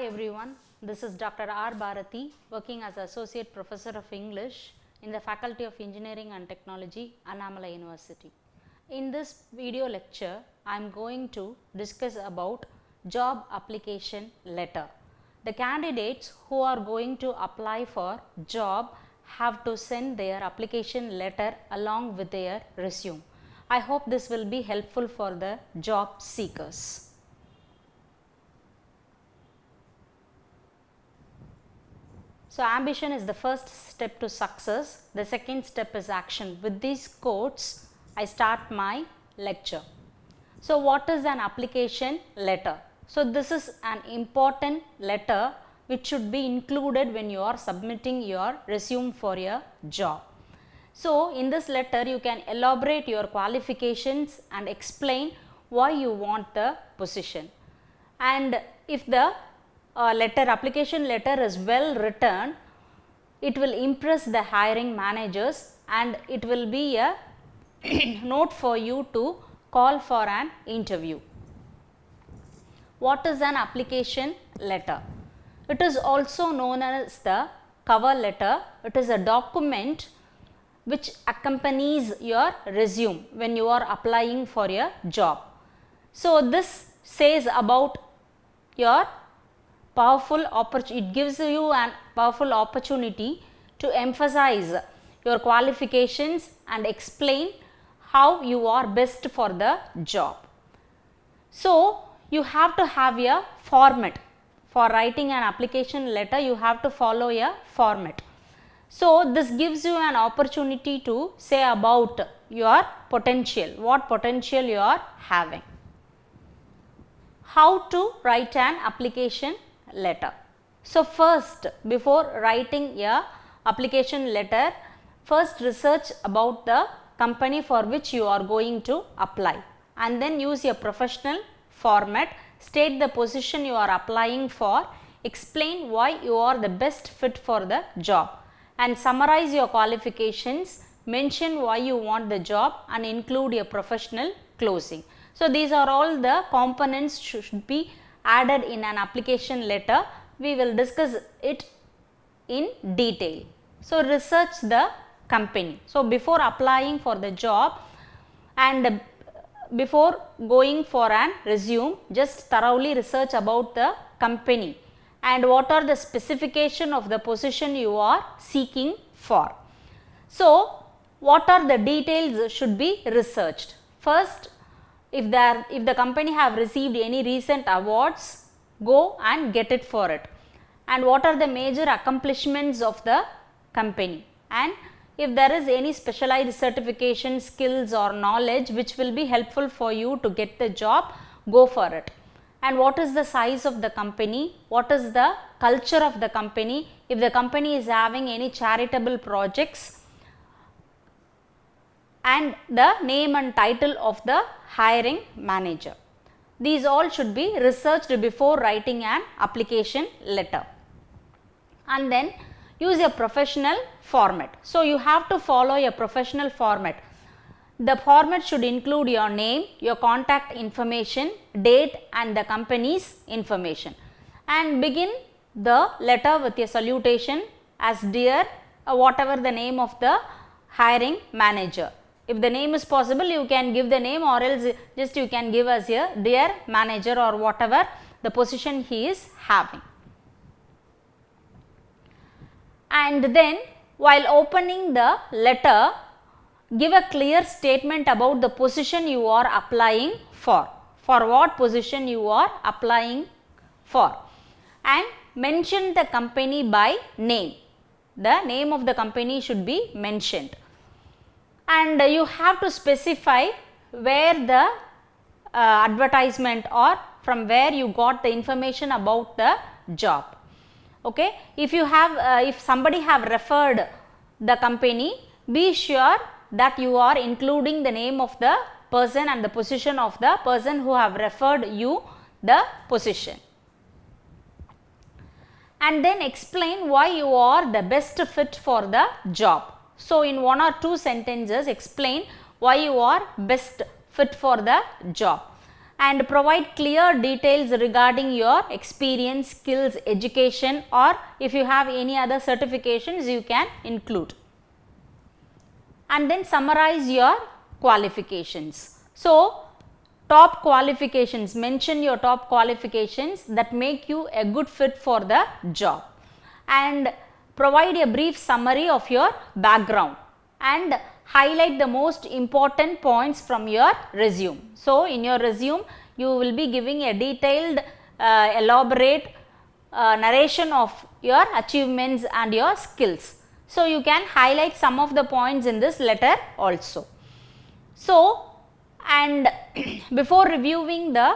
everyone, this is Dr. R. Bharathi working as Associate Professor of English in the Faculty of Engineering and Technology, ANNAMALAI University. In this video lecture, I am going to discuss about job application letter. The candidates who are going to apply for job have to send their application letter along with their resume. I hope this will be helpful for the job seekers. So, ambition is the first step to success, the second step is action. With these quotes, I start my lecture. So, what is an application letter? So, this is an important letter which should be included when you are submitting your resume for a job. So, in this letter you can elaborate your qualifications and explain why you want the position. And if the application letter is well written, it will impress the hiring managers and it will be a note for you to call for an interview. What is an application letter? It is also known as the cover letter. It is a document which accompanies your resume when you are applying for a job. So, this says about your it gives you an powerful opportunity to emphasize your qualifications and explain how you are best for the job. So, you have to have a format. For writing an application letter, you have to follow a format. So, this gives you an opportunity to say about your potential, what potential you are having. How to write an application letter? So, first before writing a application letter, first research about the company for which you are going to apply and then use a professional format, state the position you are applying for, explain why you are the best fit for the job and summarize your qualifications, mention why you want the job and include a professional closing. So, these are all the components should be added in an application letter. We will discuss it in detail. So, research the company. So, before applying for the job and before going for an resume, just thoroughly research about the company and what are the specification of the position you are seeking for. So, what are the details should be researched? First, if the company have received any recent awards, go and get it for it. And what are the major accomplishments of the company? And if there is any specialized certification, skills or knowledge which will be helpful for you to get the job, go for it. And what is the size of the company? What is the culture of the company? If the company is having any charitable projects, and the name and title of the hiring manager. These all should be researched before writing an application letter. And then use a professional format. So, you have to follow a professional format. The format should include your name, your contact information, date and the company's information. And begin the letter with a salutation as dear, whatever the name of the hiring manager. If the name is possible, you can give the name or else just you can give as a dear manager or whatever the position he is having. And then while opening the letter, give a clear statement about the position you are applying for what position you are applying for, and mention the company by name. The name of the company should be mentioned. And you have to specify where the advertisement or from where you got the information about the job. Okay. If you have, if somebody have referred the company, be sure that you are including the name of the person and the position of the person who have referred you the position. And then explain why you are the best fit for the job. So, in one or two sentences explain why you are best fit for the job. and provide clear details regarding your experience, skills, education, or if you have any other certifications you can include. And then summarize your qualifications. So, top qualifications, mention your top qualifications that make you a good fit for the job, and provide a brief summary of your background and highlight the most important points from your resume. So, in your resume you will be giving a detailed elaborate narration of your achievements and your skills. So, you can highlight some of the points in this letter also. So, and before reviewing the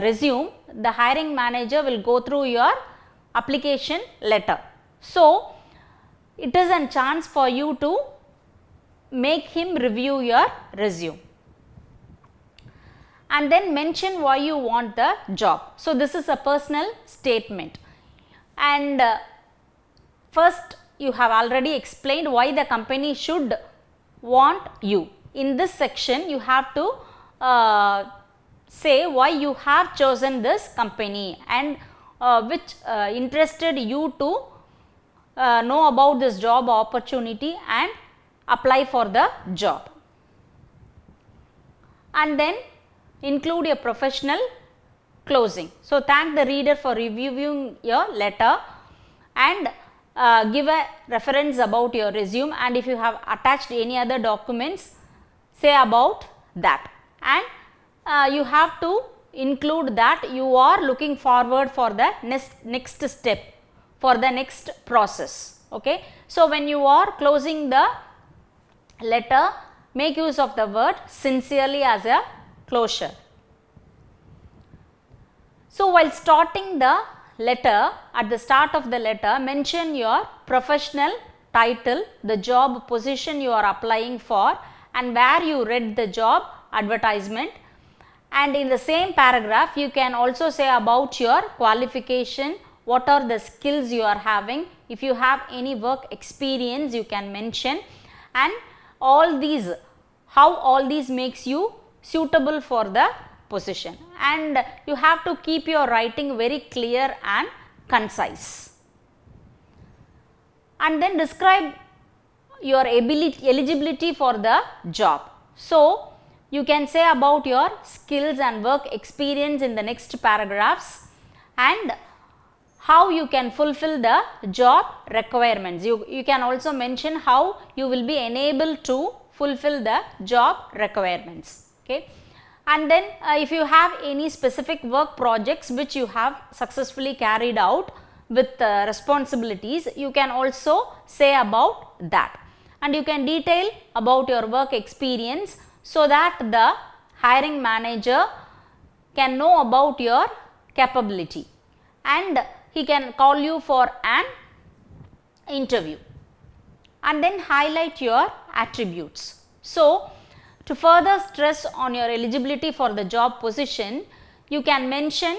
resume, the hiring manager will go through your application letter. So, it is a chance for you to make him review your resume, and then mention why you want the job. So, this is a personal statement, and first you have already explained why the company should want you. In this section you have to say why you have chosen this company and which interested you to know about this job opportunity and apply for the job. And then include a professional closing. So, thank the reader for reviewing your letter and give a reference about your resume, and if you have attached any other documents, say about that, and you have to include that you are looking forward for the next step, for the next process. Okay. So, when you are closing the letter, make use of the word sincerely as a closure. So, while starting the letter, at the start of the letter, mention your professional title, the job position you are applying for, and where you read the job advertisement. And in the same paragraph, you can also say about your qualification, what are the skills you are having, if you have any work experience you can mention, and all these, how all these makes you suitable for the position. And you have to keep your writing very clear and concise. And then describe your eligibility for the job. So, you can say about your skills and work experience in the next paragraphs, and how you can fulfill the job requirements. You can also mention how you will be enabled to fulfill the job requirements. Okay. And then if you have any specific work projects which you have successfully carried out with responsibilities, you can also say about that, and you can detail about your work experience so that the hiring manager can know about your capability and he can call you for an interview. And then highlight your attributes. So, to further stress on your eligibility for the job position, you can mention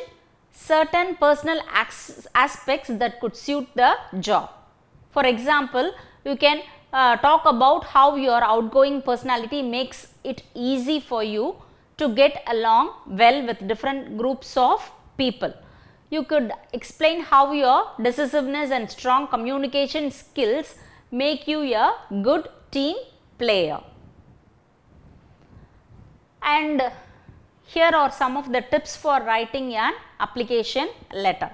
certain personal aspects that could suit the job. For example, you can talk about how your outgoing personality makes it easy for you to get along well with different groups of people. You could explain how your decisiveness and strong communication skills make you a good team player. And here are some of the tips for writing an application letter.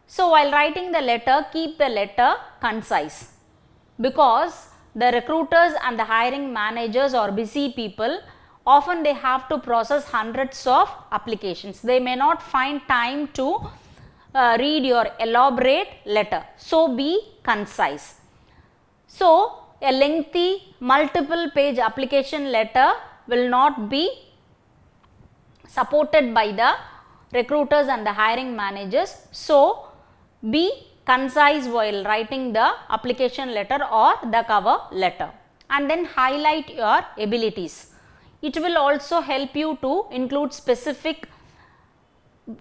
So, while writing the letter, keep the letter concise, because the recruiters and the hiring managers are busy people. Often they have to process hundreds of applications. They may not find time to read your elaborate letter. So, be concise. So, a lengthy multiple page application letter will not be supported by the recruiters and the hiring managers. So, be concise while writing the application letter or the cover letter, and then highlight your abilities. It will also help you to include specific,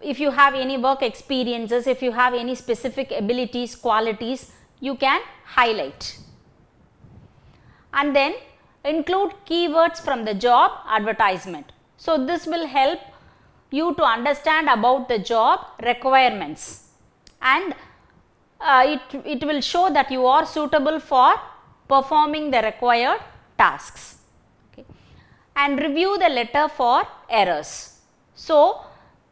if you have any work experiences, if you have any specific abilities, qualities, you can highlight. And then include keywords from the job advertisement. So, this will help you to understand about the job requirements, and it will show that you are suitable for performing the required tasks. Okay. And review the letter for errors. So,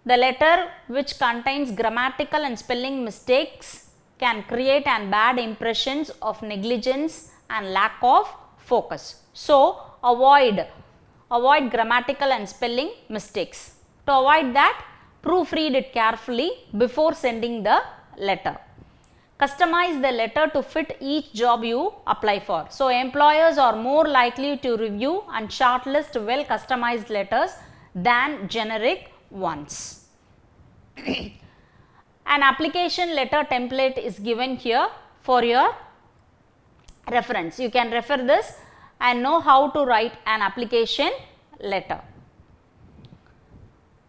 the letter which contains grammatical and spelling mistakes can create an bad impressions of negligence and lack of focus. So, avoid grammatical and spelling mistakes. To avoid that, proofread it carefully before sending the letter. Customize the letter to fit each job you apply for. So, employers are more likely to review and shortlist well customized letters than generic ones. An application letter template is given here for your reference. You can refer this and know how to write an application letter.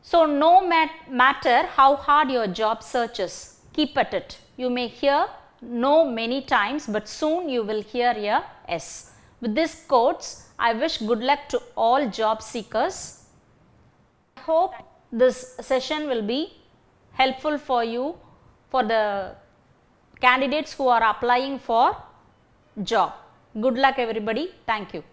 So, no matter how hard your job search is, keep at it. You may hear no many times, but soon you will hear a yes. With these quotes, I wish good luck to all job seekers. I hope this session will be helpful for you, for the candidates who are applying for job. Good luck everybody. Thank you.